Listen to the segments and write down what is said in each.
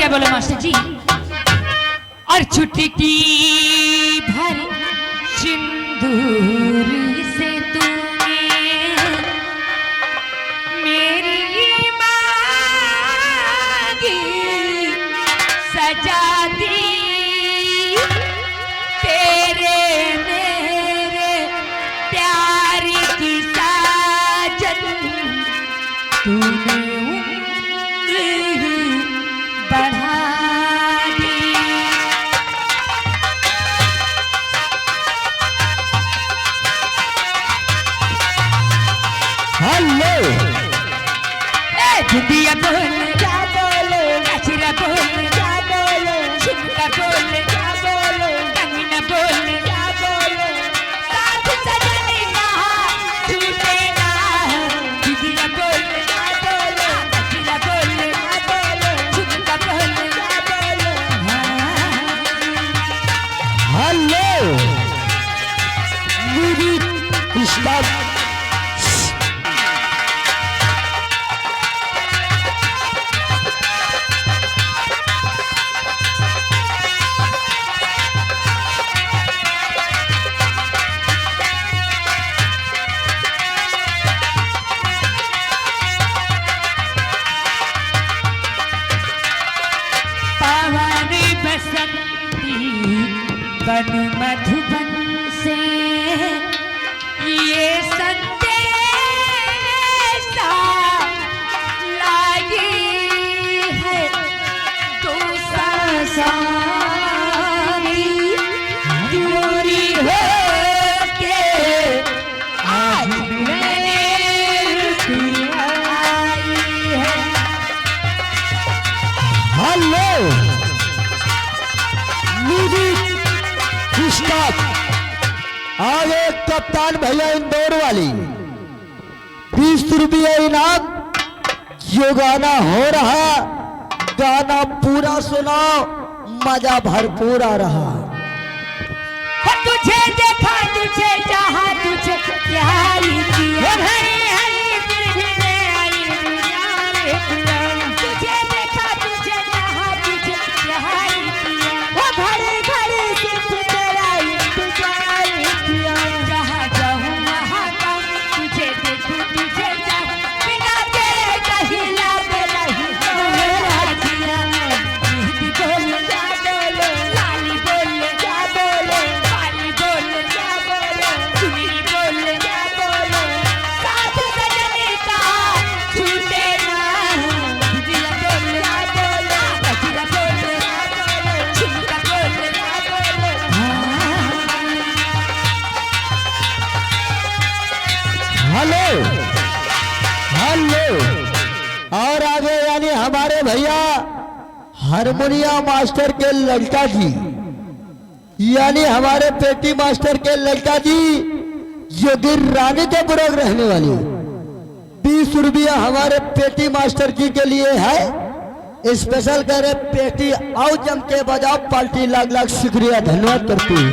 क्या बोले मास्टर जी? और चुटकी भर सिंदूर से तूने मेरी मांगी सजा दी। तेरे मेरे प्यार की साजन तूने उम्र बढ़ा दी। हेलो दिया बोल क्या बोलो, नशरा बोल क्या बोलो, झुमका बोल क्या बोलो, कंगना बोल क्या बोलो, साथ सजने का छूटे ना। दिया बोल क्या बोलो, नशरा बोल क्या बोलो, झुमका बोल क्या बोलो। हेलो मेरी कृष्णा बन मधुबन से ये संदेशा लाई है तू सारी दूरी हो के आज मैंने आई है। हेलो मेरी कृष्णा आगे कप्तान भैया इंदौर वाली 20 रुपये इनाम। जो गाना हो रहा गाना पूरा सुनाओ, मजा भरपूर आ रहा। तुझे देखा तुझे चाहा तुझे प्यार किया, तुझे देखा तुझे चाहा तुझे प्यार किया, वो घड़ी घड़ी सिर्फ तेरा इंतजार किया। जहाँ जाऊँ वहाँ जाऊँ तुझे देखूँ तुझे चाहूँ, बिना तेरे कहीं लागे नहीं मेरा जिया। मेहंदी बोल क्या बोलो, लाली बोल क्या बोलो, पानी बोल क्या बोलो, चुनरी बोल क्या बोलो, साथ सजने का छूटे ना। दिया बोल क्या बोलो, गजरा बोल क्या बोलो, झुमका बोल क्या बोलो। हेलो हेलो और आगे यानी हमारे भैया हारमोनिया मास्टर के लड़का जी, यानी हमारे पेटी मास्टर के लड़का जी योगी रानी के बुरग रहने वाली 20 रुपया हमारे पेटी मास्टर जी के लिए है। स्पेशल करे पेटी आओ जम के बजाओ, पार्टी लाख लाख शुक्रिया धन्यवाद करती हूँ।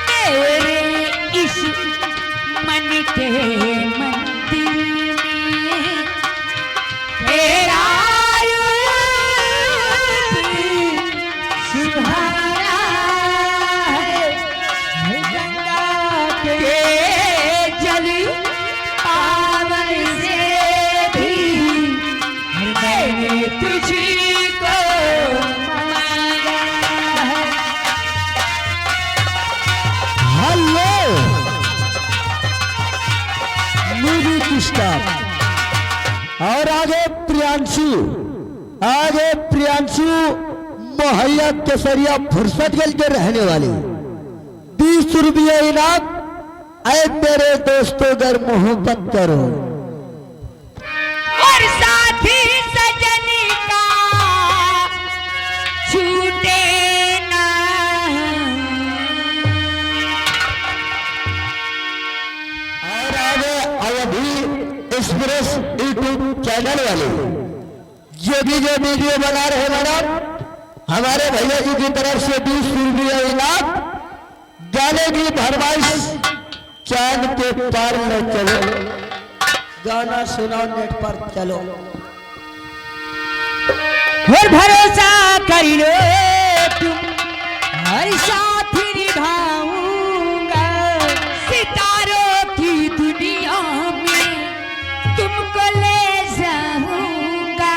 मेरे इस मन के मंदिर में तेरा रूप सुहाना है। गंगा के जल पावन से भी मैंने तुझको मांगा है। हेलो मेरी कृष्णा और आगे प्रियांशु मोहैया केसरिया फुर्सतगंज के रहने वाले 20 रुपये इनाम। ऐ मेरे दोस्तों अगर मोहब्बत करो और साथी सजनी का छूटे ना। और आगे अवधि एक्सप्रेस यूट्यूब चैनल वाले जो वीडियो बना रहे मैडम, हमारे भैया जी की तरफ से 20 रुपये इनाम। गाने की फरमाइश चांद के पार में चलो, गाना सुनाओ नेट पर चलो। और भरोसा कर लो तुम हर साथ निभाऊंगा सितारों की दुनिया में तुमको ले जाऊंगा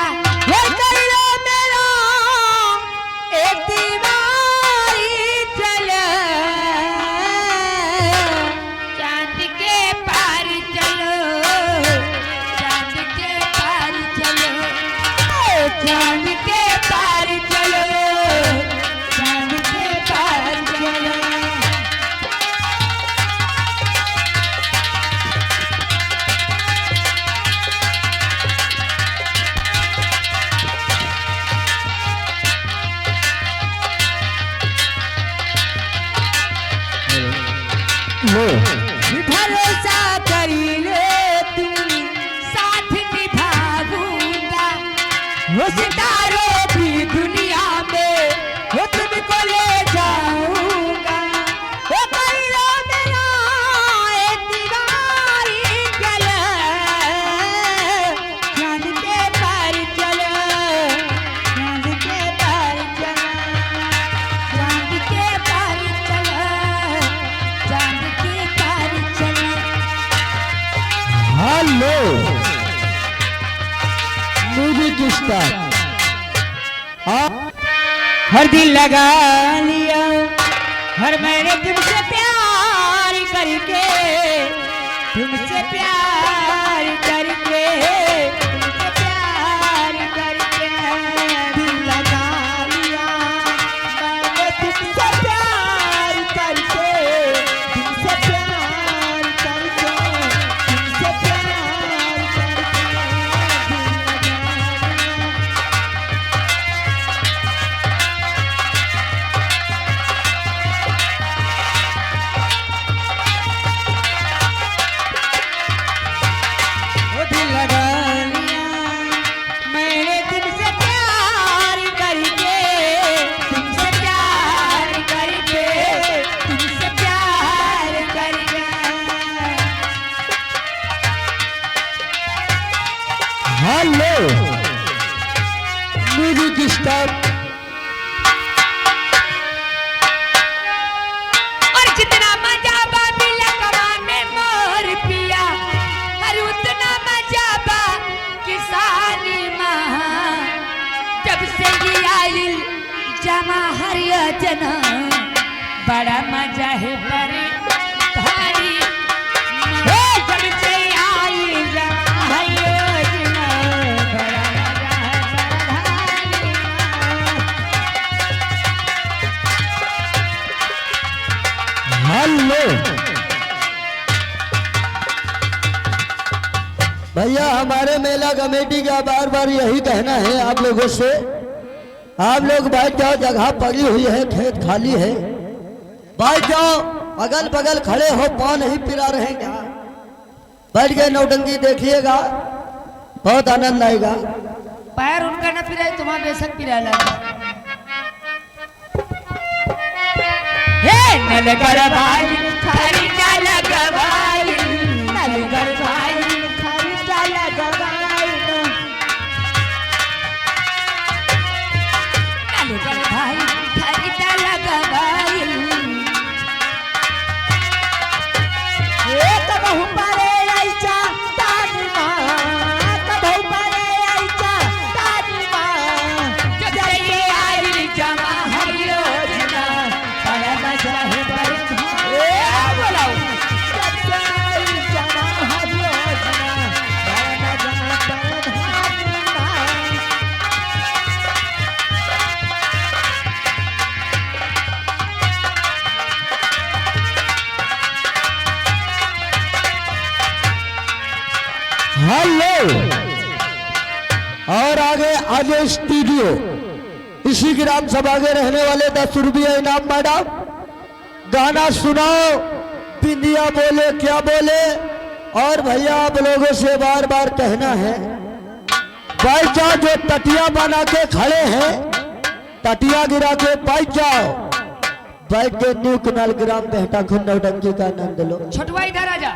और कर लो मेरा एक दीवारी चलो चांद के पार चलो चांद के पार चलो चांद के पार चलो चांद के पार चलो लो भरोसा कर लो तुम साथ निभाऊंगा वो सितारों की दुनिया में वो तुमको ले जाऊंगा वो कर लो मेरा एक दीवारी चलो चांद के पार चलो चांद के पार चलो चांद के पार चलो चांद के पार चलो हेलो म्यूजिक स्टार्ट हर दिल लगा लिया हर मैंने तुमसे प्यार करके तुमसे प्यार करके तुमसे प्यार करके दिल लगा लिया मैंने तुमसे प्यार करके तुमसे प्यार करके तुमसे प्यार करके दिल लगा लिया वो दिल लगा लिया मैंने तुमसे प्यार करके तुमसे प्यार करके तुमसे प्यार करके हेलो म्यूजिक स्टार्ट और जितना मजा बा मिला कमा में मोर पिया हर उतना मजा बा किसानी माँ जब से ये आइल जमा हर योजना बड़ा मजा है पर धारी जब से आइल जमा हर योजना बड़ा मजा है पर धारी हेलो भैया हमारे मेला कमेटी का बार बार यही कहना है आप लोगों से आप लोग बैठ जाओ जगह पड़ी हुई है खेत खाली है बैठ जाओ अगल बगल खड़े हो पाँव नहीं पिरा रहेंगे बैठ गए नौटंकी देखिएगा बहुत आनंद आएगा पैर उनका न पिराए तुम्हारा बेशक पिरा लगा हे नलगर भाई खरीदा लगवाई नलगर भाई खरीदा लगवाई नलगर भाई खरीदा लगवाई एक बहु परे आइचा तानी माँ कबहु परे आइचा तानी माँ जब से ये आइल जमा हर योजना बड़ा मजा है पर बोलाओ जब से आइल जमा हर योजना बड़ा मजा है पर धारी हेलो और आगे आगे स्टूडियो इसी ग्राम सभा के रहने वाले 10 रुपये इनाम मैडम गाना सुनाओ बिंदिया बोले क्या बोले और भैया आप लोगों से बार बार कहना है बैठ जाओ जो तटिया बना के खड़े हैं तटिया गिरा के बैठ जाओ बैठ के न्यू कनाल ग्राम बेहटा खुद नौटंकी का आनंद लो छोटवा इधर आ जा